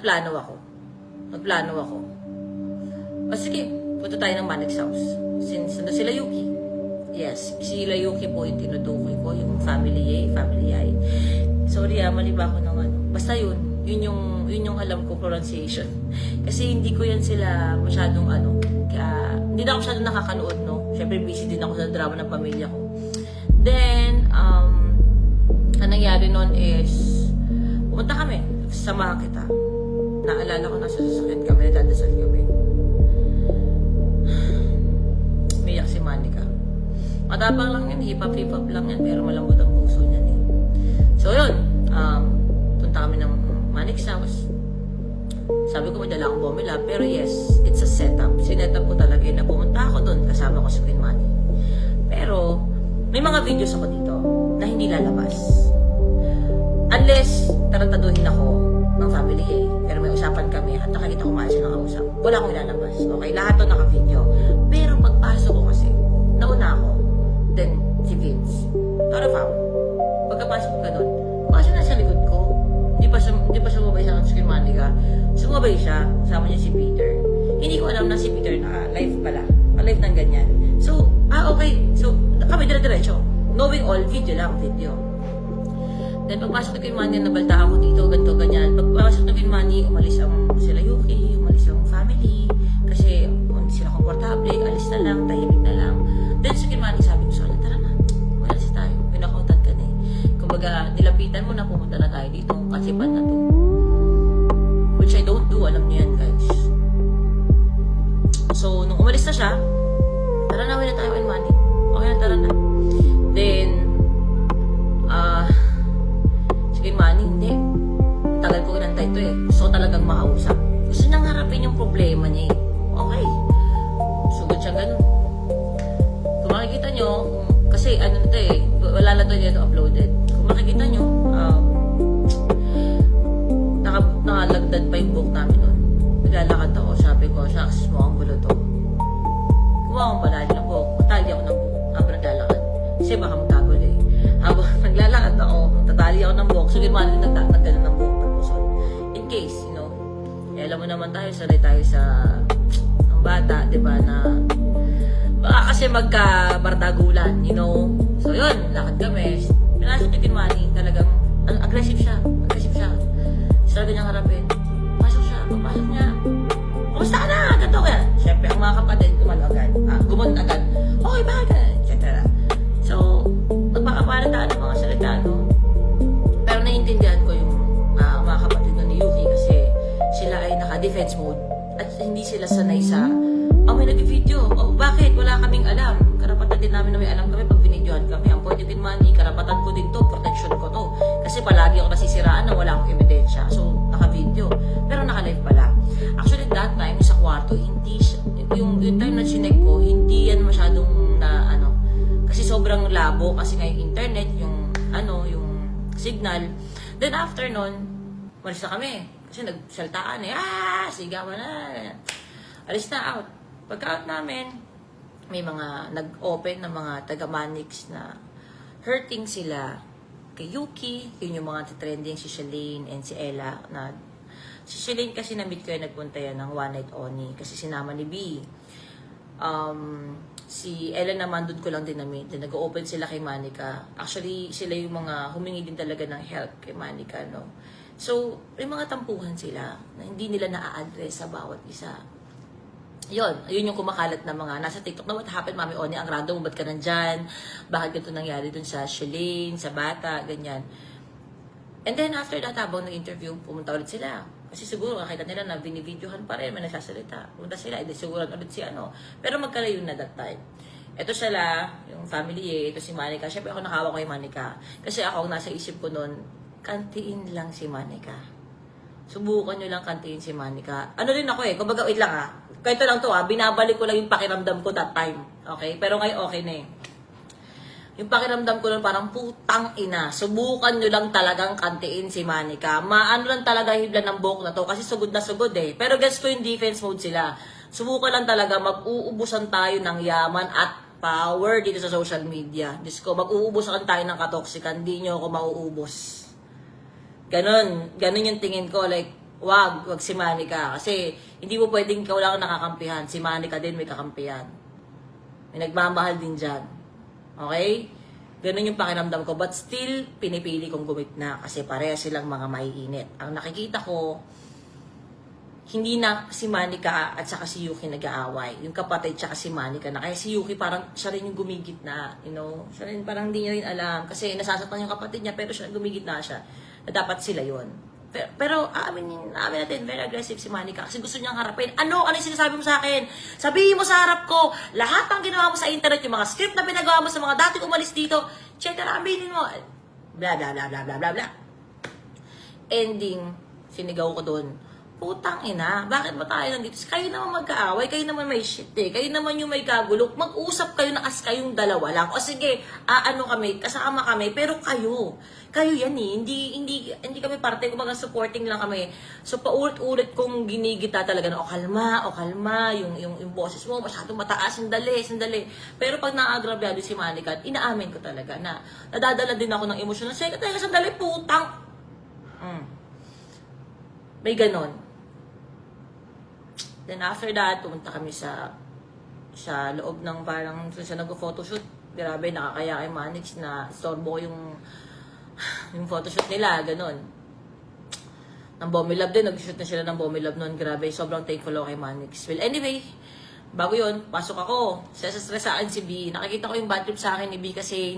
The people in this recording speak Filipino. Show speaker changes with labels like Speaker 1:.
Speaker 1: nagplano ako. O sige, punta tayo ng Manix house. Since ano sila Yuki. Yes, sila Yuki po yung tinutukoy ko, yung family A, family I. Sorry mali ba ako ng ano. Basta yun yung alam ko pronunciation. Kasi hindi ko yan sila masyadong ano, kaya, hindi na ako masyadong nakakanood, no? Siyempre busy din ako sa drama ng pamilya ko. Then, ang nangyari nun is, pumunta kami, samahan kita. Naalala ko, nasa sasakyan kami, nadadasal kami. Umiyak si Monica. Matapang lang yan, hip-hop lang yan, pero malambot ang puso niyan eh. So yun, punta kami ng Manix house. Sabi ko madala akong bumila, pero yes, it's a setup. Sinetup ko talaga yun na pumunta ako doon, kasama ko si Queen Manny. Pero, may mga videos ako dito na hindi lalabas. Unless, tarantaduhin ako ng family A, pero may usapan kami at nakikita ko maayos siya nakausap. Wala akong ilalabas. Okay, lahat to naka-video. Pero pagpasok ko kasi, nauna ako. Then, si Vince. Tara fam. Pagkapasok ko ganun, kasi nasa likod ko. Hindi pa sumabay sa Queen Monica. Sumabay siya, kasama niya si Peter. Hindi ko alam na si Peter naka-live pala. Live ng ganyan. So, okay. So, kami dire-diretso. Knowing all, video lang, video. Then, pagpasok na Queen Manny, nabaltaan ko dito, ganito, ganyan. Pagpasok na Queen Manny, umalis ang sila Yuki, umalis ang family. Kasi, hindi sila komportable, alis na lang, tahimik na lang. Then, sa Queen Manny, sabi ko sa kanya, tara na, umalis tayo. Pinakautan ka na eh. Kumbaga, nilapitan mo na, pumunta na tayo dito, kasipan na to. Which I don't do, alam niyo yan, guys. So, nung umalis na siya, tara na, uwi na tayo, Queen Manny. Okay na, tara na. Then, si Queen Manny, hindi. Tagal ko inantay ito eh. Gusto ko talagang makausap. Gusto niyang harapin yung problema niya eh. Okay. Sugod siya ganun. Kung makikita nyo, kasi ano na ito eh, wala na ito dito uploaded. Kung makikita nyo, nakalagdad pa yung book namin nun. Naglalakad ako, sabi ko, shucks, mukhang gulo to. Kumuha akong palali ng book. Matali ako ng book habang naglalakad. Kasi baka magkagulo eh. Habang naglalakad ako, tatali ako ng buhok. So, ginawa nila nagdagdagan ng buhok pagpusod. In case, you know, alam mo naman tayo, sanay tayo sa ang bata, di ba, na baka kasi magka-bardagulan, you know. So, yun, lakad kami. Pinasok ni Queen Manny, talagang, aggressive siya. Sabi niyang harapin, pasok siya, pagpasok niya, kumusta ka na? Ganto ka. Siyempre, ang mga kapatid, gumanon agad. Okay, bakit? Etc. So, nagpakaparata ng mga salita, no? Pero naiintindihan ko yung mga kapatid ni Yuki kasi sila ay naka-defense mode at hindi sila sanay sa may nag-video. Bakit? Wala kaming alam. Karapatan din namin na may alam kami pag binidyohan kami. Ang point of Queen Manny, karapatan ko din to, protection ko to. Kasi palagi ako nasisiraan na wala akong ebidensya. So, naka-video. Pero naka-live pala. Actually, that time, sa kwarto, hindi siya, yung time na chinek ko, hindi yan masyadong na, kasi sobrang labo, kasi nga yung internet, yung signal. Then after nun, malis na kami. Kasi nagsaltaan eh, sigawan na. Alis na out. Pagka-out namin, may mga nag-open na mga taga-Manix na hurting sila kay Yuki, yun yung mga trending si Shalane and si Ella. Si Shalane kasi na-meet ko yung nagpunta yan ng One Night Only kasi sinama ni B. Si Ella naman, doon ko lang din na-meet. Nag-open sila kay Monica. Actually, sila yung mga humingi din talaga ng help kay Monica, no? So, may mga tampuhan sila na hindi nila na-address sa bawat isa. Yun yung kumakalat na mga nasa TikTok na what happened, Mami Oni, ang random, ba't ka nandyan? Bakit ganito nangyari dun sa Shalane, sa bata, ganyan. And then after that, habang nag-interview, pumunta ulit sila. Kasi siguro nakita nila na binibidyohan pa rin, may nagsasalita. Pumunta sila, edi siguro ulit si Pero magkalayo na that time. Ito sila, yung family ito si Monica. Siyempre ako nakawa ko kay Monica. Kasi ako, nasa isip ko noon, kantiin lang si Monica. Subukan nyo lang kantiin si Monica. Ano din ako kumbaga, wait lang Kaya ito lang to binabalik ko lang yung pakiramdam ko that time. Okay? Pero ngayon okay na Yung pakiramdam ko nun parang putang ina. Subukan nyo lang talagang kantiin si Monica. Maano lang talaga hibla ng buhok na to kasi sugod na sugod Pero guess ko yung defense mode sila. Subukan lang talaga mag-uubusan tayo ng yaman at power dito sa social media. Diyos ko, mag-uubusan tayo ng katoksikan. Hindi nyo ako mauubos. Ganon yung tingin ko. Like, wag si Manica. Kasi hindi mo pwedeng ikaw lang ang nakakampihan. Si Manica din may kakampihan. May nagmamahal din dyan. Okay? Ganun yung pakiramdam ko. But still, pinipili kong gumitna kasi pareha silang mga maiinit. Ang nakikita ko, hindi na si Manica at saka si Yuki nag-aaway. Yung kapatid tsaka si Manica na. Kaya si Yuki parang siya rin yung gumigit na. You know? Siya rin parang hindi niya rin alam. Kasi nasasaktan yung kapatid niya pero siya gumigit na siya. Na dapat sila yon. Pero aamin natin, very aggressive si Manica. Kasi gusto niyang harapin. Ano yung sinasabi mo sa akin? Sabihin mo sa harap ko. Lahat ng ginawa mo sa internet, yung mga script na pinagawa mo sa mga dating umalis dito, etc. Aminin mo. Bla bla bla bla bla bla bla. Ending, sinigaw ko doon. Putang ina, bakit ba tayo nandito? Kayo naman magkaaway, kayo naman may shit eh. Kayo naman yung may kagulok. Mag-usap kayo na as kayong dalawa lang. O sige, ano kami, kasama kami, pero kayo. Kayo yan eh. Hindi kami parte, kumbaga supporting lang kami. So paulit-ulit kong ginigita talaga na, o kalma, yung boses mo, masyadong mataas, sandali. Pero pag naagrabyado si Manica, inaamin ko talaga na nadadala din ako ng emosyon. Sige, talaga, sandali, putang. May ganon. Then after that, pumunta kami sa loob ng parang sa nag-photoshoot. Grabe, nakakaya kay Manix na storbo yung photoshoot nila, ganun. Ng Bommy Love din, nag-shoot na sila ng Bommy Love noon. Grabe, sobrang thankful ako kay Manix. Well, anyway, bago yun, pasok ako. Stress sa akin si B. Nakikita ko yung bad trip sa akin ni B kasi